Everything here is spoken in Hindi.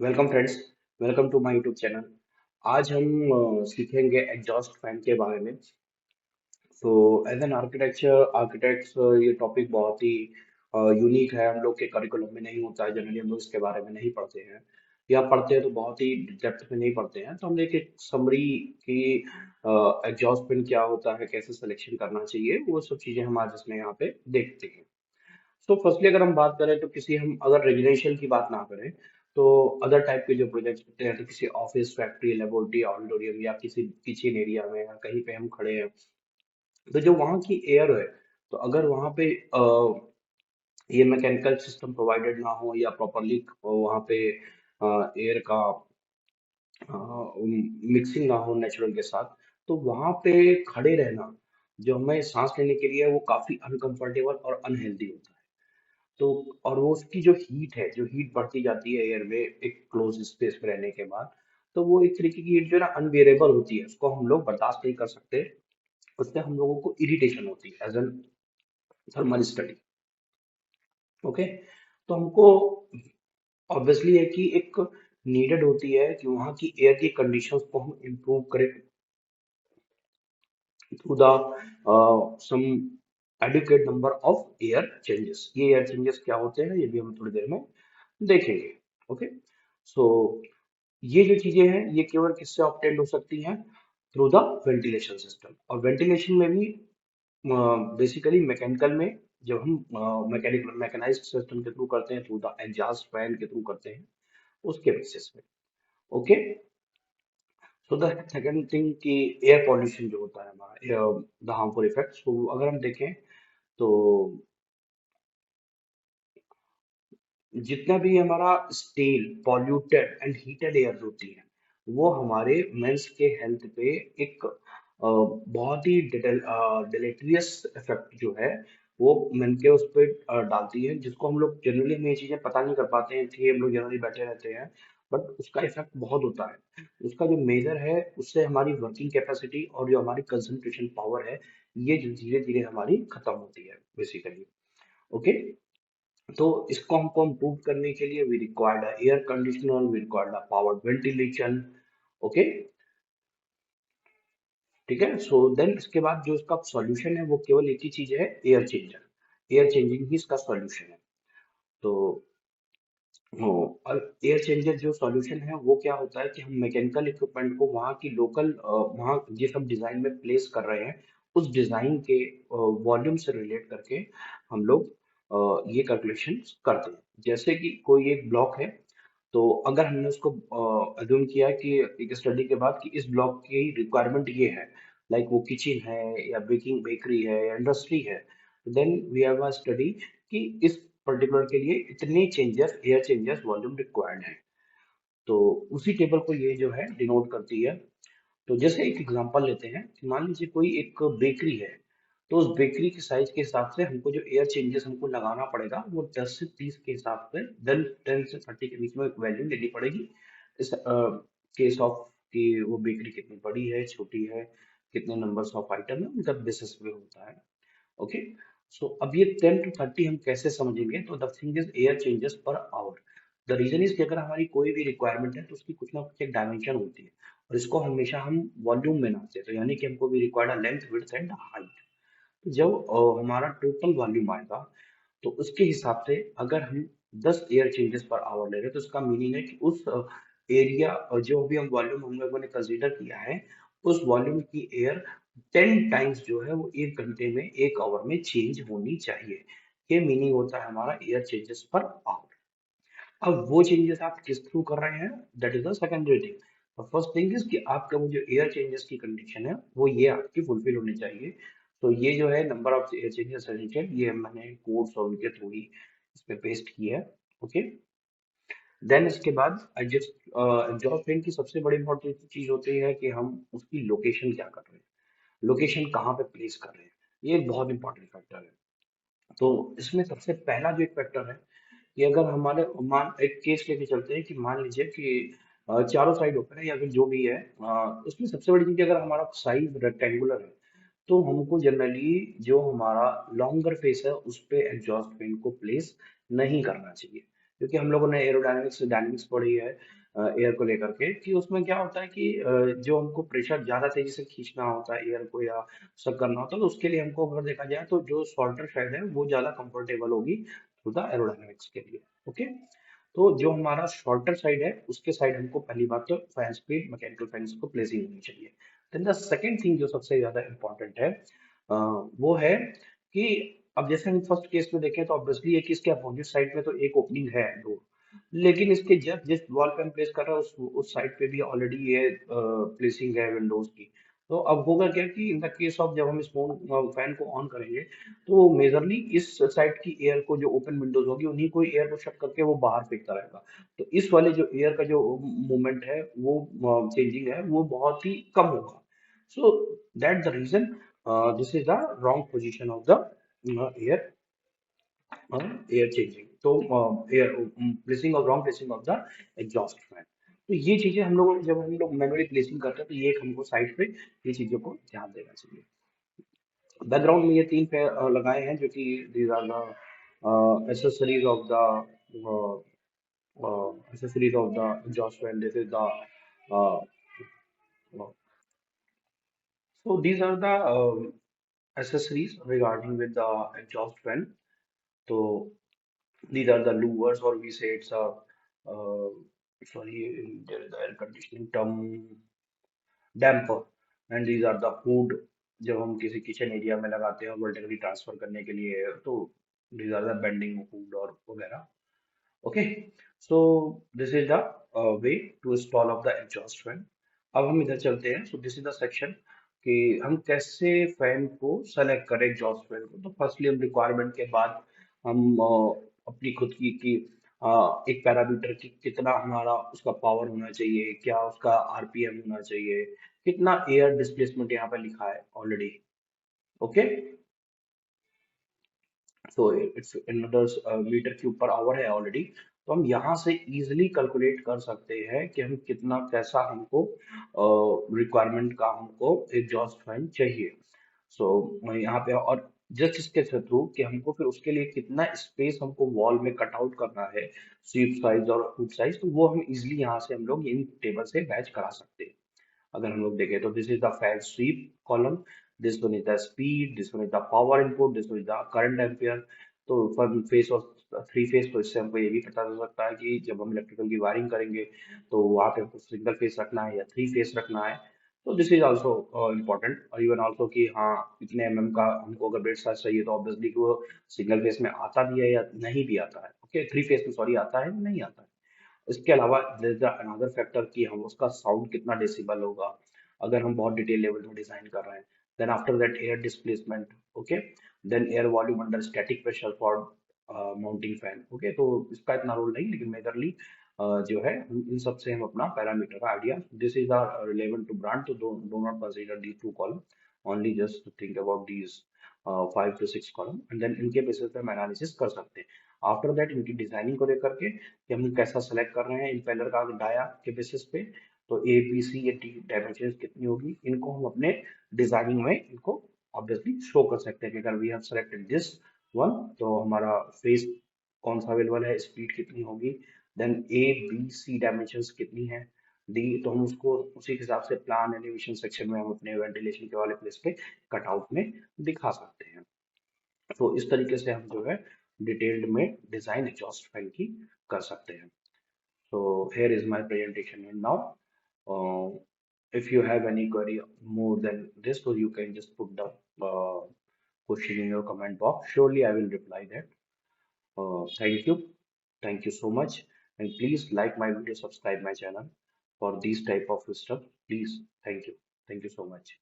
Welcome friends. Welcome to my YouTube channel. आज हम सीखेंगे एग्जॉस्ट फैन के बारे में। तो एज एन आर्किटेक्चर आर्किटेक्ट्स ये टॉपिक बहुत ही यूनिक है। हम लोग के करिकुलम में नहीं होता है। जनरली हम लोग इसके बारे में नहीं पढ़ते हैं, या पढ़ते हैं तो बहुत ही डेप्थ में नहीं पढ़ते हैं। तो हम एक समरी की एग्जॉस्ट फैन क्या होता है, कैसे सिलेक्शन करना चाहिए, वो सब चीजें हम आज इसमें यहाँ पे देखते हैं। तो फर्स्टली अगर हम बात करें तो किसी हम अगर रेजिडेंशियल की बात ना करें तो अदर टाइप के जो प्रोजेक्ट्स होते हैं, तो किसी ऑफिस, फैक्ट्री, लेबोरेटरी, ऑडिटोरियम या किसी किचन एरिया में या कहीं पे हम खड़े हैं, तो जो वहाँ की एयर है, तो अगर वहाँ पे ये मैकेनिकल सिस्टम प्रोवाइडेड ना हो या प्रॉपरली वहाँ पे एयर का मिक्सिंग ना हो नेचुरल के साथ, तो वहाँ पे खड़े रहना जो हमें सांस लेने के लिए है, वो काफी अनकंफर्टेबल और अनहेल्दी होता है। तो और वो उसकी जो हीट है, जो हीट बढ़ती जाती है एयर में एक क्लोज स्पेस में रहने के बाद, तो वो एक तरीके की हीट जो है ना अनबियरेबल होती है, उसको हम लोग बर्दाश्त नहीं कर सकते। उससे हम लोगों को इरिटेशन होती है as an thermal study. Okay. तो हमको ऑब्वियसली है कि एक नीडेड होती है कि वहाँ की एयर की कंडीशंस को हम इम्प्रूव करें through the some adequate number of air changes. ये एयर चेंजेस क्या होते हैं, ये भी हम थोड़ी देर में देखेंगे। ओके। सो ये जो चीजें हैं ये केवल किससे ऑब्टेन्ड हो सकती हैं? Through the ventilation system. और वेंटिलेशन में भी बेसिकली मैकेनिकल में, जब हम मैकेनाइज्ड सिस्टम के थ्रू करते हैं, थ्रू द एग्जॉस्ट फैन के थ्रू करते हैं, उसके बेसिस में। Okay. So the second thing कि एयर पॉल्यूशन जो होता है हमारा, द हार्मफुल इफेक्ट्स, तो अगर हम देखें तो जितना भी हमारा steel polluted and heated air होती है, वो हमारे मेंस के हेल्थ पे एक बहुत ही डिलेटरियस इफेक्ट जो है, वो मेन के उस पे डालती है, जिसको हम लोग जनरली में ये चीजें पता नहीं कर पाते हैं, इसलिए हम लोग जनरली बैठे रहते हैं। बट उसका इफेक्ट बहुत होता है। उसका जो मेजर है, उससे हमारी वर्किंग कैपेसिटी और जो हमारी कंसंट्रेशन पावर है, ये धीरे धीरे हमारी खत्म होती है बेसिकली। ओके। तो इसको हमको इम्प्रूव करने के लिए we required air conditioner, we required powered ventilation. Okay. ठीक है। सो देन इसके बाद जो इसका सॉल्यूशन है वो केवल एक ही चीज है, एयर चेंजर। एयर चेंजिंग ही इसका सॉल्यूशन है। तो और एयर चेंजर जो सॉल्यूशन है वो क्या होता है कि हम मैकेनिकल इक्विपमेंट को वहाँ की लोकल, वहाँ जिस हम डिजाइन में प्लेस कर रहे हैं, उस डिजाइन के वॉल्यूम से रिलेट करके हम लोग ये कैलकुलेशन करते हैं। जैसे कि कोई एक ब्लॉक है, तो अगर हमने उसको अज्यूम किया कि एक स्टडी के बाद कि इस ब्लॉक की रिक्वायरमेंट ये है, लाइक वो किचन है या बेकिंग बेकरी है या इंडस्ट्री है, then we have a study कि इस पर्टिकुलर के लिए इतने changes, air changes volume required है। तो उसी टेबल को ये जो है डिनोट करती है। तो जैसे एक एग्जांपल लेते हैं कि मान लीजिए कोई एक बेकरी है, तो उस बेकरी के साइज के हिसाब से हमको जो एयर चेंजेस हमको लगाना पड़ेगा, वो 10 से 30 के हिसाब से, देन 10 से 30 के बीच में एक वैल्यू लेनी पड़ेगी। इस केस ऑफ कि वो बेकरी कितनी बड़ी है, छोटी है, कितने नंबर्स ऑफ आइटम है, उनका बेसिस पे होता है। ओके। सो अब ये 10 to 30 हम कैसे समझेंगे? तो the thing is air changes per hour. The reason is कि अगर हमारी कोई भी रिक्वायरमेंट है तो उसकी कुछ ना कुछ एक डायमेंशन होती है, और इसको हमेशा हम वॉल्यूम में नापते हैं। तो यानी कि हमको भी required length, width and height. तो जब हमारा टोटल वॉल्यूम आएगा, तो उसके हिसाब से अगर हम 10 एयर चेंजेस पर आवर ले रहे हैं, तो उसका मीनिंग है कि उस एरिया, जो भी हम वॉल्यूम हम लोगों ने कंसीडर किया है, उस वॉल्यूम की एयर 10 टाइम्स जो है वो 1 घंटे में, 1 आवर में चेंज होनी चाहिए। ये मीनिंग होता है हमारा एयर चेंजेस पर आवर। अब वो चेंजेस आप किस थ्रू कर रहे हैं, that is the secondary thing. First thing is कि आपका वो जो एयर चेंजेस की कंडीशन है, वो ये आपकी फुलफिल होनी चाहिए। तो ये जो है number of air changes suggestion, ये मैंने कोड्स और उनके थ्रू ही इस पे पेस्ट किया है। ओके। देन इसके बाद एडजस्ट एग्जॉस्ट फैन की सबसे बड़ी इंपॉर्टेंट चीज होती है कि हम उसकी लोकेशन क्या कर रहे हैं, लोकेशन कहाँ पे प्लेस कर रहे हैं। ये एक बहुत इंपॉर्टेंट फैक्टर है। तो इसमें सबसे पहला जो एक फैक्टर है कि अगर हमारे मान एक केस लेके चलते हैं कि मान लीजिए कि चारों साइड ओपन है या फिर जो भी है, उसमें सबसे बड़ी चीज अगर हमारा साइज रेक्टेंगुलर है, तो हमको जनरली जो हमारा लॉन्गर फेस है उस पे एग्जॉस्ट फैन को प्लेस नहीं करना चाहिए। क्योंकि हम लोगों ने एरोडायनेमिक्स डायनेमिक्स पढ़ी है एयर को लेकर के, कि उसमें क्या होता है कि जो हमको प्रेशर ज्यादा तेजी से खींचना होता है एयर को या सब करना होता है, तो उसके लिए हमको अगर देखा जाए तो जो शॉर्टर साइड है वो ज्यादा कंफर्टेबल होगी थ्रू द एरोडायनेमिक्स के लिए। ओके, तो जो हमारा शॉर्टर साइड है उसके साइड हमको पहली बात तो फैन स्पीड मैकेनिकल फैंस को प्लेसिंग होनी चाहिए। देन द सेकंड थिंग जो सबसे ज्यादा इंपॉर्टेंट है वो है कि अब जैसे हम फर्स्ट केस में देखें तो ऑब्वियसली है कि इसके अपोजिट साइड में तो एक ओपनिंग है डोर, लेकिन इसके जस्ट जिस वॉल पे हम प्लेस कर रहे हैं उस साइड पे भी ऑलरेडी ये प्लेसिंग है विंडोज की। तो अब होगा क्या कि इन द केस ऑफ जब हम इस फोन फैन को ऑन करेंगे तो मेजरली इस साइड की एयर को जो ओपन विंडोज होगी उन्हीं को एयर को शक करके वो बाहर फेंकता रहेगा। तो इस वाले जो एयर का जो मूवमेंट है वो चेंजिंग है वो बहुत ही कम होगा। So that the reason this is the wrong position of the air air changing. तो एयर प्लेसिंग और wrong placing of the exhaust fan. तो ये चीजें हम लोग जब हम लोग मैनुअली प्लेसिंग करते हैं तो ये एक हमको साइड पे ये चीजों को ध्यान देना चाहिए। बैकग्राउंड में ये तीन पेड़ लगाए हैं जो कि these are the accessories of the accessories of the exhaust fan. This is the uh, so these are the accessories regarding with the exhaust fan. So these are the louvers, or we say it's a uh, sorry, there is the air conditioning term damper, and these are the hood जब हम किसी किचन एरिया में लगाते हैं वर्टिकली ट्रांसफर करने के लिए तो these are the bending hood और वगैरह। Okay, so this is the way to install of the exhaust fan। अब हम इधर चलते हैं। So this is the section कि हम कैसे फैन को सेलेक्ट करें एग्जॉस्ट फैन को। तो फर्स्टली हम रिक्वायरमेंट के बाद हम अपनी खुद की कि एक पैरामीटर की कितना हमारा उसका पावर होना चाहिए, क्या उसका आरपीएम होना चाहिए, कितना एयर डिस्प्लेसमेंट यहाँ पे लिखा है already. Okay, so it's another meter cube per hour है ऑलरेडी। तो हम यहाँ से इजीली कैलकुलेट कर सकते हैं कि हम कितना कैसा हमको रिक्वायरमेंट का हमको एग्जॉस्ट फैन चाहिए। सो यहाँ पे और जस्ट इसके थ्रू कि हमको फिर उसके लिए कितना स्पेस हमको वॉल में कट आउट करना है, स्वीप साइज और हुड साइज, तो वो हम इजीली यहाँ से हम लोग इन टेबल से मैच करा सकते हैं। अगर हम लोग देखें तो this is the fan sweep column, this one is the speed, this one is the power input, this one is the current ampere. तो फॉर फेस और थ्री फेस तो इससे हमको ये भी पता चल सकता है कि जब हम इलेक्ट्रिकल की वायरिंग करेंगे तो वहाँ पे हमको सिंगल फेस रखना है या थ्री फेस रखना है। तो दिस इज ऑल्सो इम्पोर्टेंट, और इवन ऑल्सो कि हाँ इतने एमएम का हमको अगर बेड साइज चाहिए तो ऑब्वियसली वो सिंगल फेस में आता भी है या नहीं भी आता है। ओके, थ्री फेस में सॉरी आता है नहीं आता है। इसके अलावा अनदर फैक्टर कि हम उसका साउंड कितना डेसिबल होगा अगर हम बहुत डिटेल लेवल में डिजाइन कर रहे हैं। Then after that air displacement. Okay, then air volume under static pressure for mounting fan. Okay, तो इसका इतना रोल नहीं, लेकिन मेजरली जो है इन सब से हम अपना पैरामीटर का idea, this is relevant to brand, तो do not consider the two column, only just think about these 5 to 6 column, and then इनके बेसिस पे हम एनालिसिस कर सकते हैं। आफ्टर दैट इनकी डिजाइनिंग को लेकर के कि हम कैसा सेलेक्ट कर रहे हैं इम्पेलर का डाया के बेसिस पे, तो ए बी सी या डी डायमेंशन कितनी होगी इनको हम अपने डिजाइनिंग में इनको ऑब्वियसली शो कर सकते हैं कि अगर we have selected this one तो हमारा फेस कौन सा अवेलेबल है, स्पीड कितनी होगी, then A B C dimensions कितनी है, डी, तो हम उसको उसी के हिसाब से प्लान एलिवेशन सेक्शन में हम अपने वेंटिलेशन के वाले प्लेस पे कटआउट में दिखा सकते हैं। तो इस तरीके से हम जो है डिटेल्ड में डिजाइन एग्जॉस्ट फैन की कर सकते हैं। So here is my presentation and now if you have any query more than this, so you can just put the uh, question in your comment box. Surely I will reply that. Thank you so much, and please like my video, subscribe my channel for these type of stuff. Please, thank you so much.